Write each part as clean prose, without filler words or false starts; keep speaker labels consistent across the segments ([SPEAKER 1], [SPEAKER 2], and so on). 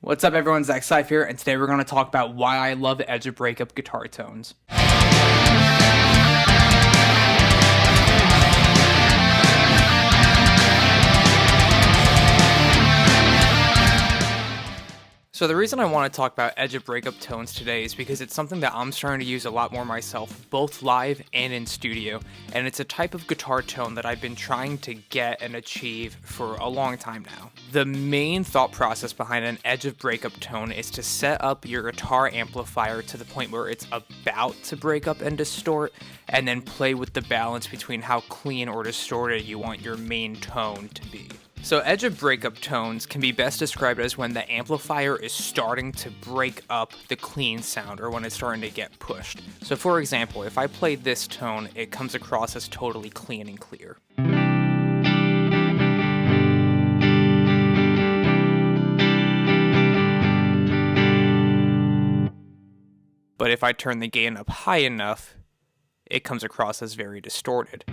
[SPEAKER 1] What's up everyone, Zach Seif here, and today we're going to talk about why I love the edge of breakup guitar tones. So the reason I want to talk about edge of breakup tones today is because it's something that I'm starting to use a lot more myself, both live and in studio, and it's a type of guitar tone that I've been trying to get and achieve for a long time now. The main thought process behind an edge of breakup tone is to set up your guitar amplifier to the point where it's about to break up and distort, and then play with the balance between how clean or distorted you want your main tone to be. So edge of breakup tones can be best described as when the amplifier is starting to break up the clean sound, or when it's starting to get pushed. So for example, if I play this tone, it comes across as totally clean and clear. But if I turn the gain up high enough, it comes across as very distorted.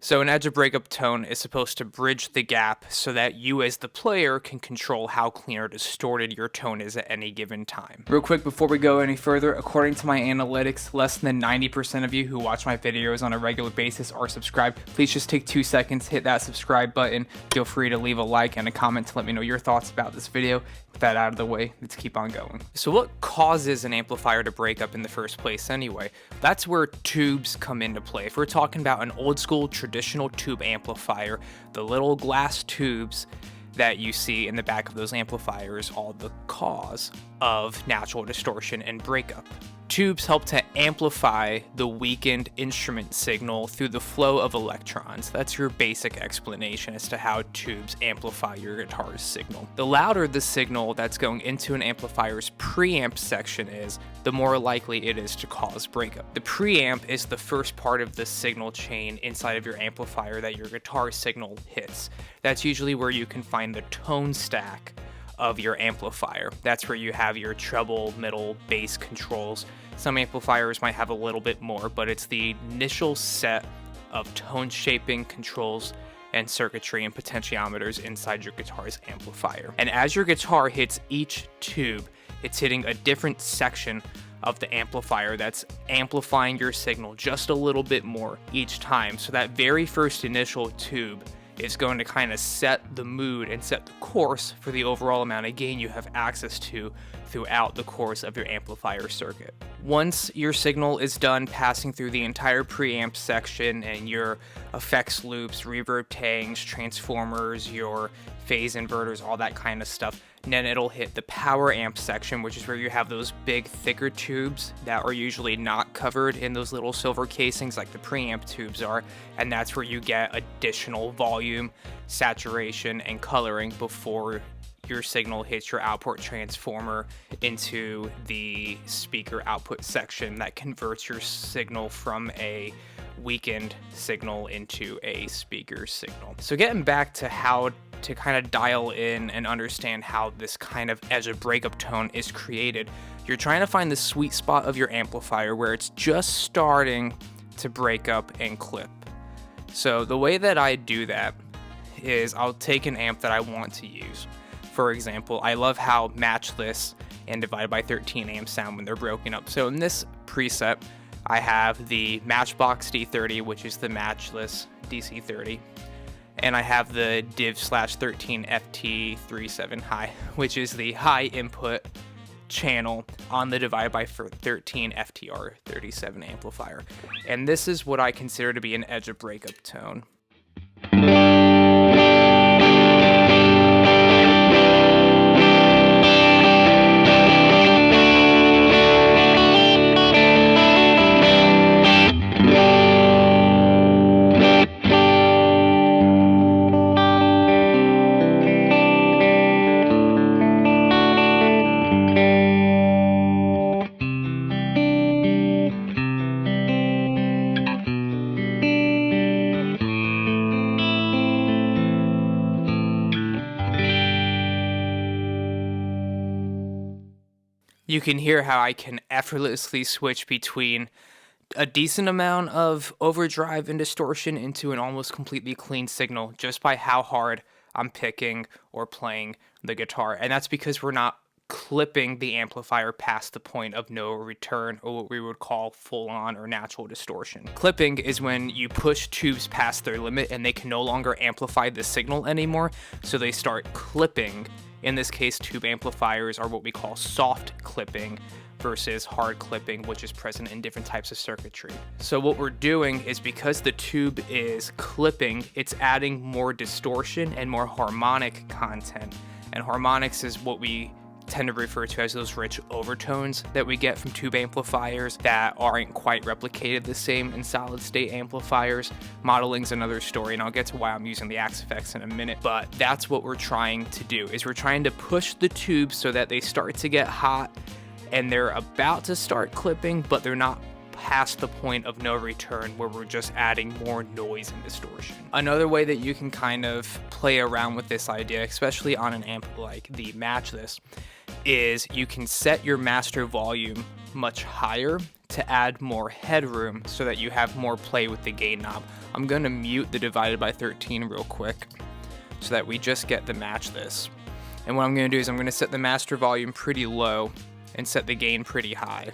[SPEAKER 1] So an edge of breakup tone is supposed to bridge the gap so that you as the player can control how clean or distorted your tone is at any given time. Real quick before we go any further, according to my analytics, less than 90% of you who watch my videos on a regular basis are subscribed. Please just take 2 seconds, hit that subscribe button. Feel free to leave a like and a comment to let me know your thoughts about this video. With that out of the way, let's keep on going. So what causes an amplifier to break up in the first place anyway? That's where tubes come into play. If we're talking about an old school traditional tube amplifier, the little glass tubes that you see in the back of those amplifiers are the cause of natural distortion and breakup. Tubes help to amplify the weakened instrument signal through the flow of electrons. That's your basic explanation as to how tubes amplify your guitar's signal. The louder the signal that's going into an amplifier's preamp section is, the more likely it is to cause breakup. The preamp is the first part of the signal chain inside of your amplifier that your guitar signal hits. That's usually where you can find the tone stack of your amplifier. That's where you have your treble, middle, bass controls. Some amplifiers might have a little bit more, but it's the initial set of tone shaping controls and circuitry and potentiometers inside your guitar's amplifier. And as your guitar hits each tube, it's hitting a different section of the amplifier that's amplifying your signal just a little bit more each time. So that very first initial tube is going to kind of set the mood and set the course for the overall amount of gain you have access to throughout the course of your amplifier circuit. Once your signal is done passing through the entire preamp section and your effects loops, reverb tanks, transformers, your phase inverters, all that kind of stuff, and then it'll hit the power amp section, which is where you have those big, thicker tubes that are usually not covered in those little silver casings like the preamp tubes are, and that's where you get additional volume, saturation, and coloring before your signal hits your output transformer into the speaker output section that converts your signal from a weakened signal into a speaker signal. So getting back to how to kind of dial in and understand how this kind of edge of breakup tone is created, you're trying to find the sweet spot of your amplifier where it's just starting to break up and clip. So the way that I do that is I'll take an amp that I want to use. For example, I love how matchless and divided by 13 amps sound when they're broken up. So in this preset, I have the Matchbox D30, which is the matchless DC30. And I have the div/13 FT37 high, which is the high input channel on the divided by 13 FTR37 amplifier. And this is what I consider to be an edge of breakup tone. You can hear how I can effortlessly switch between a decent amount of overdrive and distortion into an almost completely clean signal just by how hard I'm picking or playing the guitar. And that's because we're not clipping the amplifier past the point of no return, or what we would call full-on or natural distortion. Clipping is when you push tubes past their limit and they can no longer amplify the signal anymore, so they start clipping. In this case, tube amplifiers are what we call soft clipping versus hard clipping, which is present in different types of circuitry. So what we're doing is, because the tube is clipping, it's adding more distortion and more harmonic content. And harmonics is what we tend to refer to as those rich overtones that we get from tube amplifiers that aren't quite replicated the same in solid state amplifiers. Modeling's another story, and I'll get to why I'm using the axe effects in a minute, but that's what we're trying to do, is we're trying to push the tubes so that they start to get hot and they're about to start clipping, but they're not past the point of no return where we're just adding more noise and distortion. Another way that you can kind of play around with this idea, especially on an amp like the Match This, is you can set your master volume much higher to add more headroom so that you have more play with the gain knob. I'm going to mute the divided by 13 real quick so that we just get the Match This. And what I'm going to do is I'm going to set the master volume pretty low and set the gain pretty high.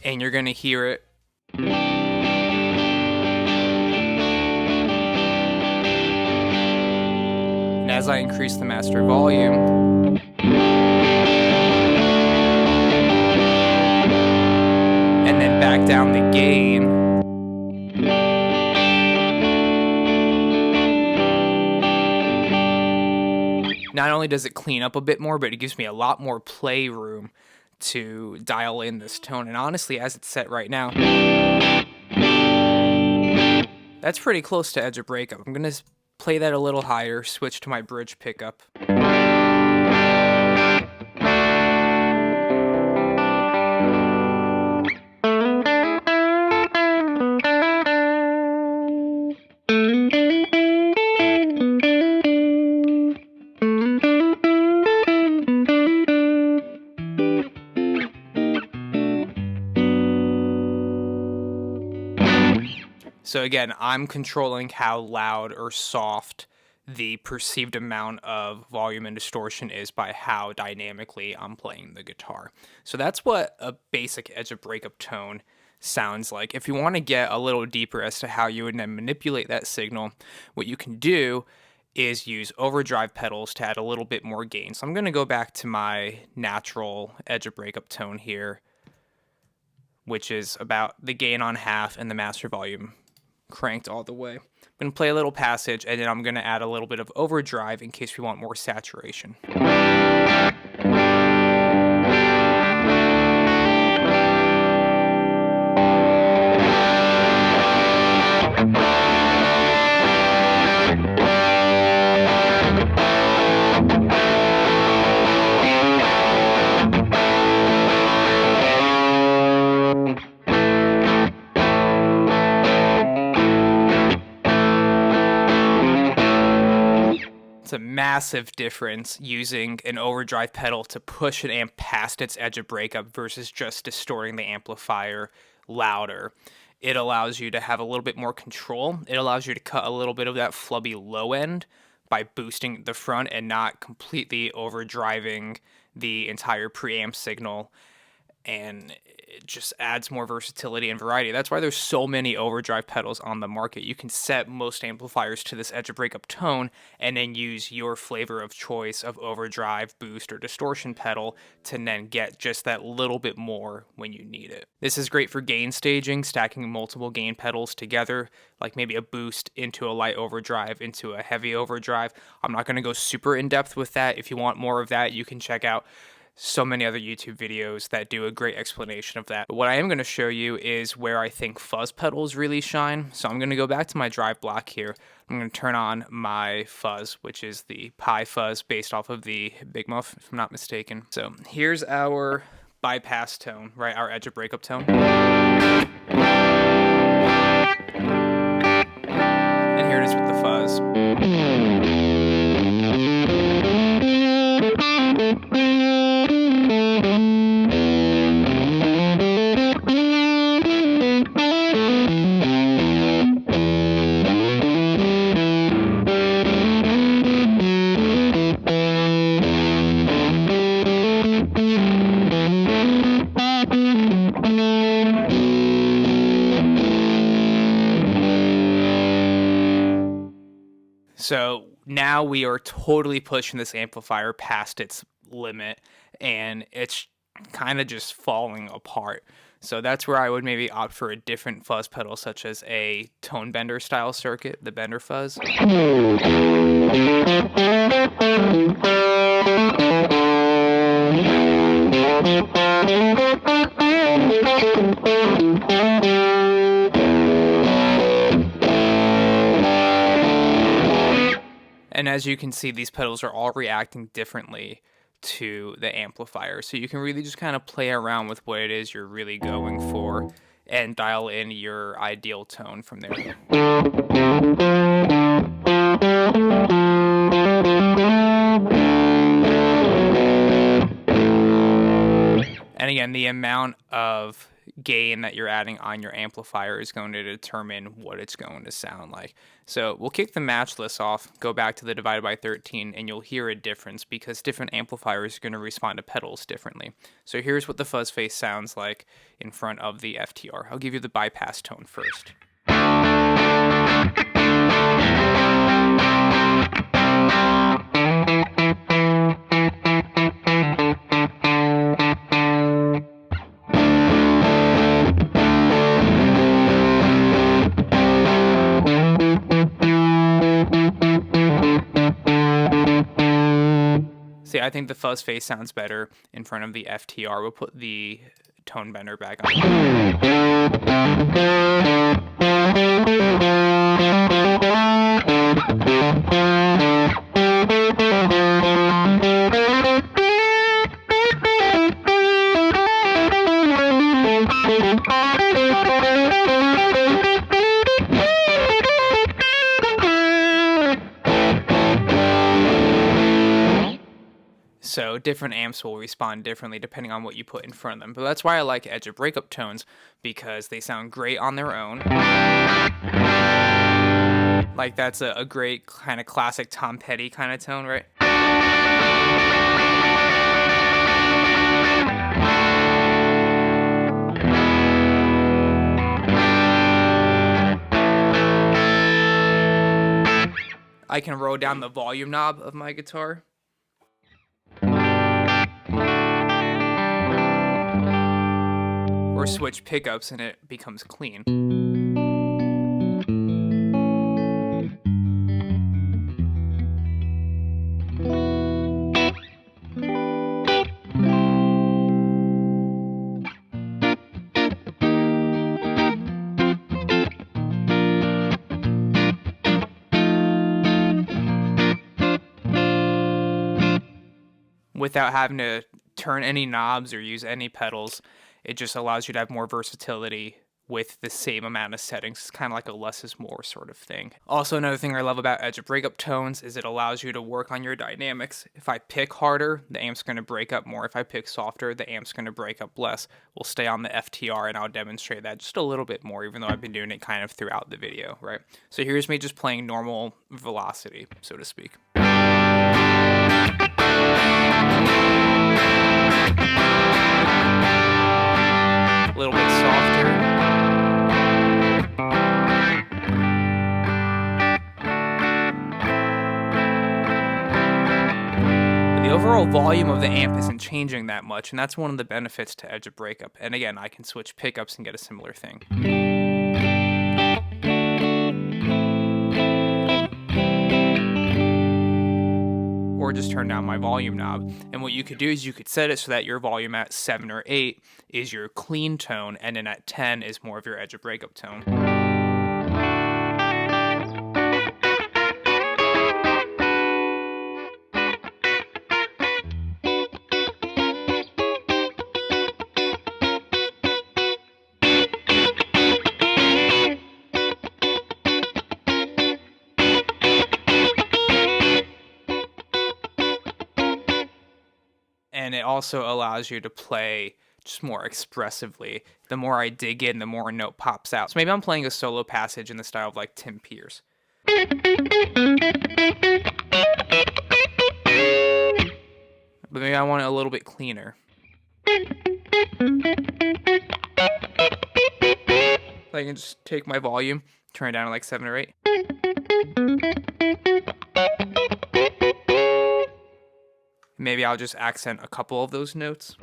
[SPEAKER 1] And you're going to hear it. And as I increase the master volume, and then back down the gain, not only does it clean up a bit more, but it gives me a lot more play room to dial in this tone. And honestly, as it's set right now, that's pretty close to Edge of Breakup. I'm gonna play that a little higher, switch to my bridge pickup. So again, I'm controlling how loud or soft the perceived amount of volume and distortion is by how dynamically I'm playing the guitar. So that's what a basic Edge of Breakup tone sounds like. If you want to get a little deeper as to how you would then manipulate that signal, what you can do is use overdrive pedals to add a little bit more gain. So I'm going to go back to my natural Edge of Breakup tone here, which is about the gain on half and the master volume cranked all the way. I'm going to play a little passage, and then I'm going to add a little bit of overdrive in case we want more saturation. It's a massive difference using an overdrive pedal to push an amp past its edge of breakup versus just distorting the amplifier louder. It allows you to have a little bit more control. It allows you to cut a little bit of that flubby low end by boosting the front and not completely overdriving the entire preamp signal. And it just adds more versatility and variety. That's why there's so many overdrive pedals on the market. You can set most amplifiers to this edge of breakup tone and then use your flavor of choice of overdrive, boost, or distortion pedal to then get just that little bit more when you need it. This is great for gain staging, stacking multiple gain pedals together, like maybe a boost into a light overdrive into a heavy overdrive. I'm not going to go super in depth with that. If you want more of that, you can check out so many other YouTube videos that do a great explanation of that. But what I am going to show you is where I think fuzz pedals really shine. So I'm going to go back to my drive block here. I'm going to turn on my fuzz, which is the Pi fuzz based off of the Big Muff, if I'm not mistaken. So here's our bypass tone, right? Our edge of breakup tone. And here it is with the fuzz. So now we are totally pushing this amplifier past its limit, and it's kind of just falling apart. So that's where I would maybe opt for a different fuzz pedal, such as a tone bender style circuit, the bender fuzz. And as you can see, these pedals are all reacting differently to the amplifier. So you can really just kind of play around with what it is you're really going for and dial in your ideal tone from there. And again, the amount of gain that you're adding on your amplifier is going to determine what it's going to sound like. So we'll kick the matchless off, go back to the divided by 13, and you'll hear a difference because different amplifiers are going to respond to pedals differently. So here's what the fuzz face sounds like in front of the FTR. I'll give you the bypass tone first. See, I think the fuzz face sounds better in front of the FTR. We'll put the tone bender back on. So different amps will respond differently depending on what you put in front of them. But that's why I like Edge of Breakup tones, because they sound great on their own. Like that's a great kind of classic Tom Petty kind of tone, right? I can roll down the volume knob of my guitar. Or switch pickups and it becomes clean. Without having to turn any knobs or use any pedals, it just allows you to have more versatility with the same amount of settings. It's kind of like a less is more sort of thing. Also, another thing I love about Edge of Breakup tones is it allows you to work on your dynamics. If I pick harder, the amp's going to break up more. If I pick softer, the amp's going to break up less. We'll stay on the FTR and I'll demonstrate that just a little bit more, even though I've been doing it kind of throughout the video, right? So here's me just playing normal velocity, so to speak. A little bit softer. But the overall volume of the amp isn't changing that much, and that's one of the benefits to Edge of Breakup. And again, I can switch pickups and get a similar thing. Or just turn down my volume knob. And what you could do is you could set it so that your volume at 7 or 8 is your clean tone, and then at 10 is more of your Edge of Breakup tone. And it also allows you to play just more expressively. The more I dig in, the more a note pops out. So maybe I'm playing a solo passage in the style of like Tim Pierce. But maybe I want it a little bit cleaner. I can just take my volume, turn it down to like 7 or 8. Maybe I'll just accent a couple of those notes.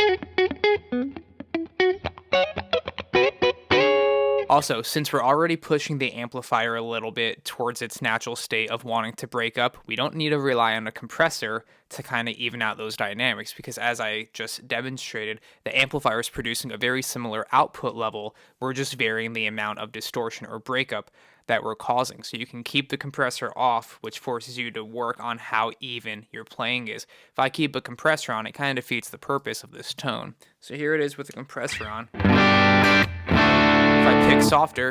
[SPEAKER 1] Also, since we're already pushing the amplifier a little bit towards its natural state of wanting to break up, we don't need to rely on a compressor to kind of even out those dynamics, because as I just demonstrated, the amplifier is producing a very similar output level. We're just varying the amount of distortion or breakup that we're causing. So you can keep the compressor off, which forces you to work on how even your playing is. If I keep a compressor on, it kind of defeats the purpose of this tone. So here it is with the compressor on. If I pick softer,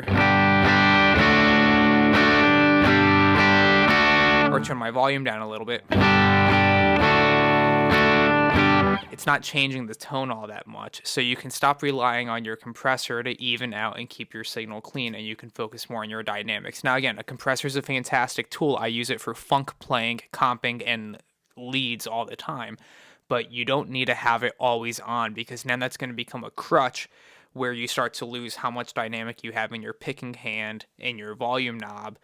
[SPEAKER 1] or turn my volume down a little bit, it's not changing the tone all that much. So you can stop relying on your compressor to even out and keep your signal clean, and you can focus more on your dynamics. Now again, a compressor is a fantastic tool. I use it for funk playing, comping, and leads all the time. But you don't need to have it always on, because now that's going to become a crutch where you start to lose how much dynamic you have in your picking hand and your volume knob,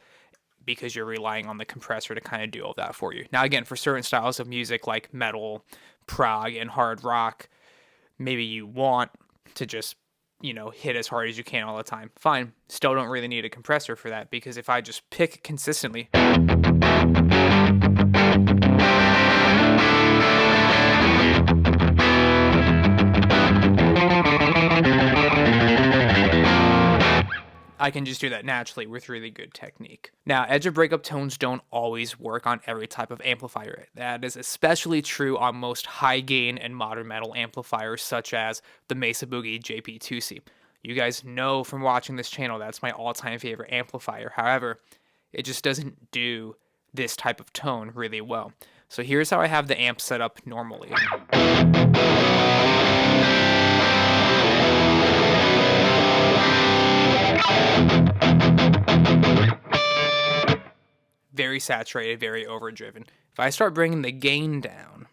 [SPEAKER 1] because you're relying on the compressor to kind of do all that for you. Now again, for certain styles of music like metal, prog, and hard rock, maybe you want to just, hit as hard as you can all the time. Fine, still don't really need a compressor for that, because if I just pick consistently, I can just do that naturally with really good technique. Now, edge of breakup tones don't always work on every type of amplifier. That is especially true on most high gain and modern metal amplifiers, such as the Mesa Boogie JP2C. You guys know from watching this channel that's my all-time favorite amplifier. However, it just doesn't do this type of tone really well. So here's how I have the amp set up normally. Very saturated, very overdriven. If I start bringing the gain down,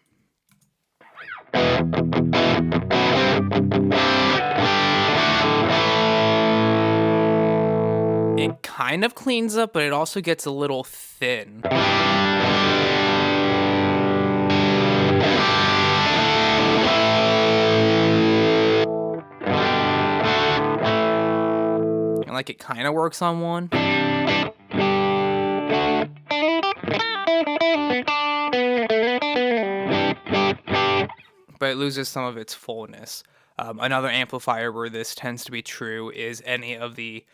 [SPEAKER 1] it kind of cleans up, but it also gets a little thin. And like it kind of works on one. But it loses some of its fullness. Another amplifier where this tends to be true is any of the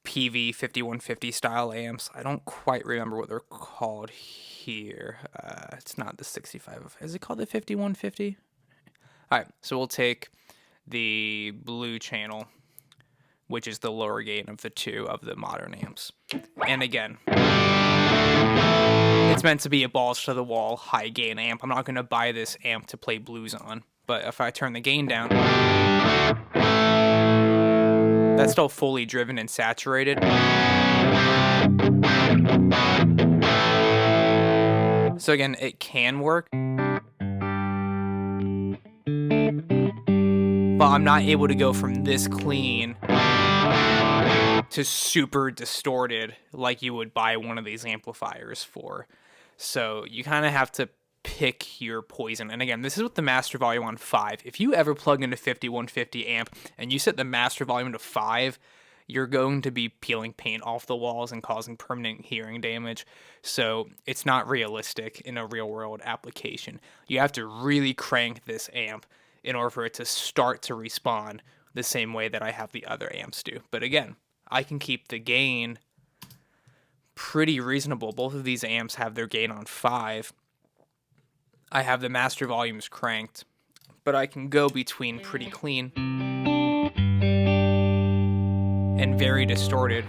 [SPEAKER 1] PV 5150 style amps. I don't quite remember what they're called here. It's not the 65. Is it called the 5150? All right, so we'll take the blue channel, which is the lower gain of the two of the modern amps. And again, it's meant to be a balls to the wall high gain amp. I'm not going to buy this amp to play blues on. But if I turn the gain down, that's still fully driven and saturated. So again, it can work, but I'm not able to go from this clean to super distorted like you would buy one of these amplifiers for. So you kind of have to pick your poison. And again, this is with the master volume on 5. If you ever plug into 5150 amp and you set the master volume to 5, you're going to be peeling paint off the walls and causing permanent hearing damage. So it's not realistic in a real world application. You have to really crank this amp in order for it to start to respond the same way that I have the other amps do. But again, I can keep the gain pretty reasonable. Both of these amps have their gain on 5. I have the master volumes cranked, but I can go between pretty clean and very distorted.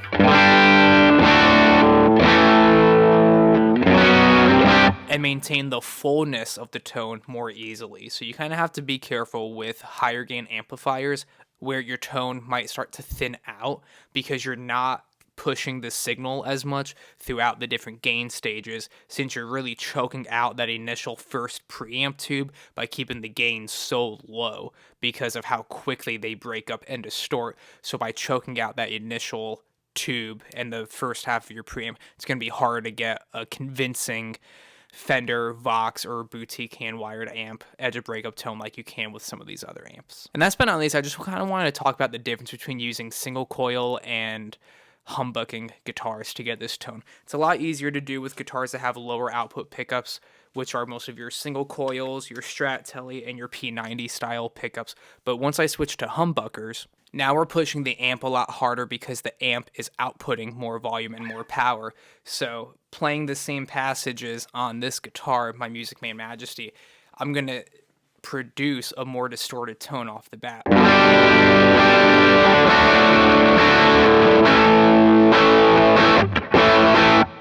[SPEAKER 1] And maintain the fullness of the tone more easily. So you kind of have to be careful with higher gain amplifiers where your tone might start to thin out because you're not pushing the signal as much throughout the different gain stages, since you're really choking out that initial first preamp tube by keeping the gain so low because of how quickly they break up and distort. So by choking out that initial tube and the first half of your preamp, it's going to be hard to get a convincing Fender, Vox, or boutique hand-wired amp edge a breakup tone like you can with some of these other amps. And that's been at least, I just kind of wanted to talk about the difference between using single coil and humbucking guitars to get this tone. It's a lot easier to do with guitars that have lower output pickups, which are most of your single coils, your Strat Telly, and your P90 style pickups. But once I switched to humbuckers, now we're pushing the amp a lot harder because the amp is outputting more volume and more power. So playing the same passages on this guitar, my Musicman Majesty, I'm going to produce a more distorted tone off the bat.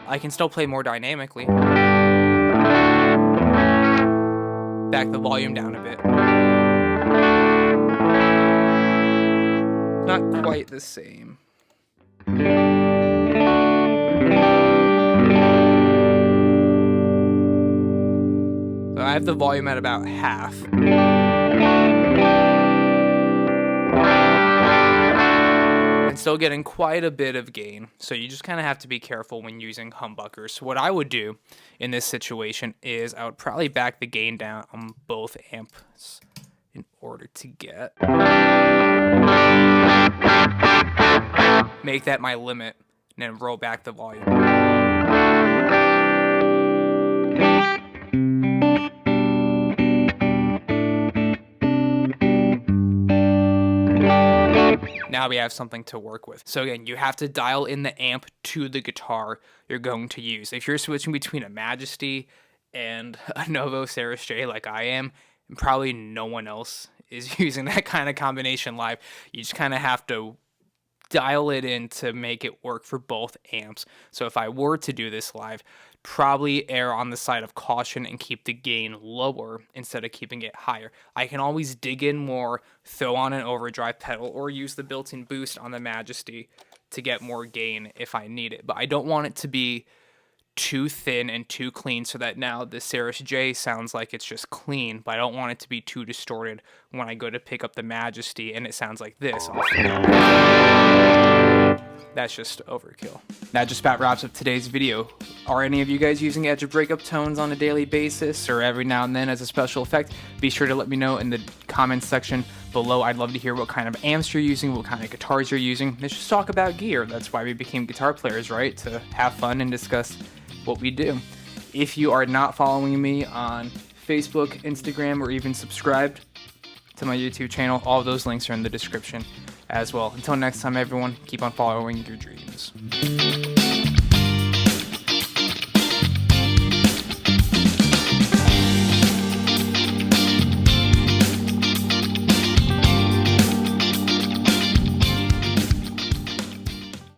[SPEAKER 1] I can still play more dynamically. Back the volume down a bit. Not quite the same. So I have the volume at about half. And still getting quite a bit of gain, so you just kind of have to be careful when using humbuckers. So what I would do in this situation is I would probably back the gain down on both amps in order to make that my limit, and then roll back the volume. Now we have something to work with. So again, you have to dial in the amp to the guitar you're going to use. If you're switching between a Majesty and a Novo Serus J like I am, and probably no one else is using that kind of combination live, you just kind of have to dial it in to make it work for both amps. So if I were to do this live, probably err on the side of caution and keep the gain lower instead of keeping it higher. I can always dig in more, throw on an overdrive pedal, or use the built-in boost on the Majesty to get more gain if I need it. But I don't want it to be too thin and too clean so that now the Serus J sounds like it's just clean, but I don't want it to be too distorted when I go to pick up the Majesty and it sounds like this. That's just overkill. That just about wraps up today's video. Are any of you guys using edge of breakup tones on a daily basis or every now and then as a special effect? Be sure to let me know in the comments section below. I'd love to hear what kind of amps you're using, what kind of guitars you're using. Let's just talk about gear. That's why we became guitar players, right? To have fun and discuss what we do. If you are not following me on Facebook, Instagram, or even subscribed to my YouTube channel, all of those links are in the description as well. Until next time, everyone, keep on following your dreams.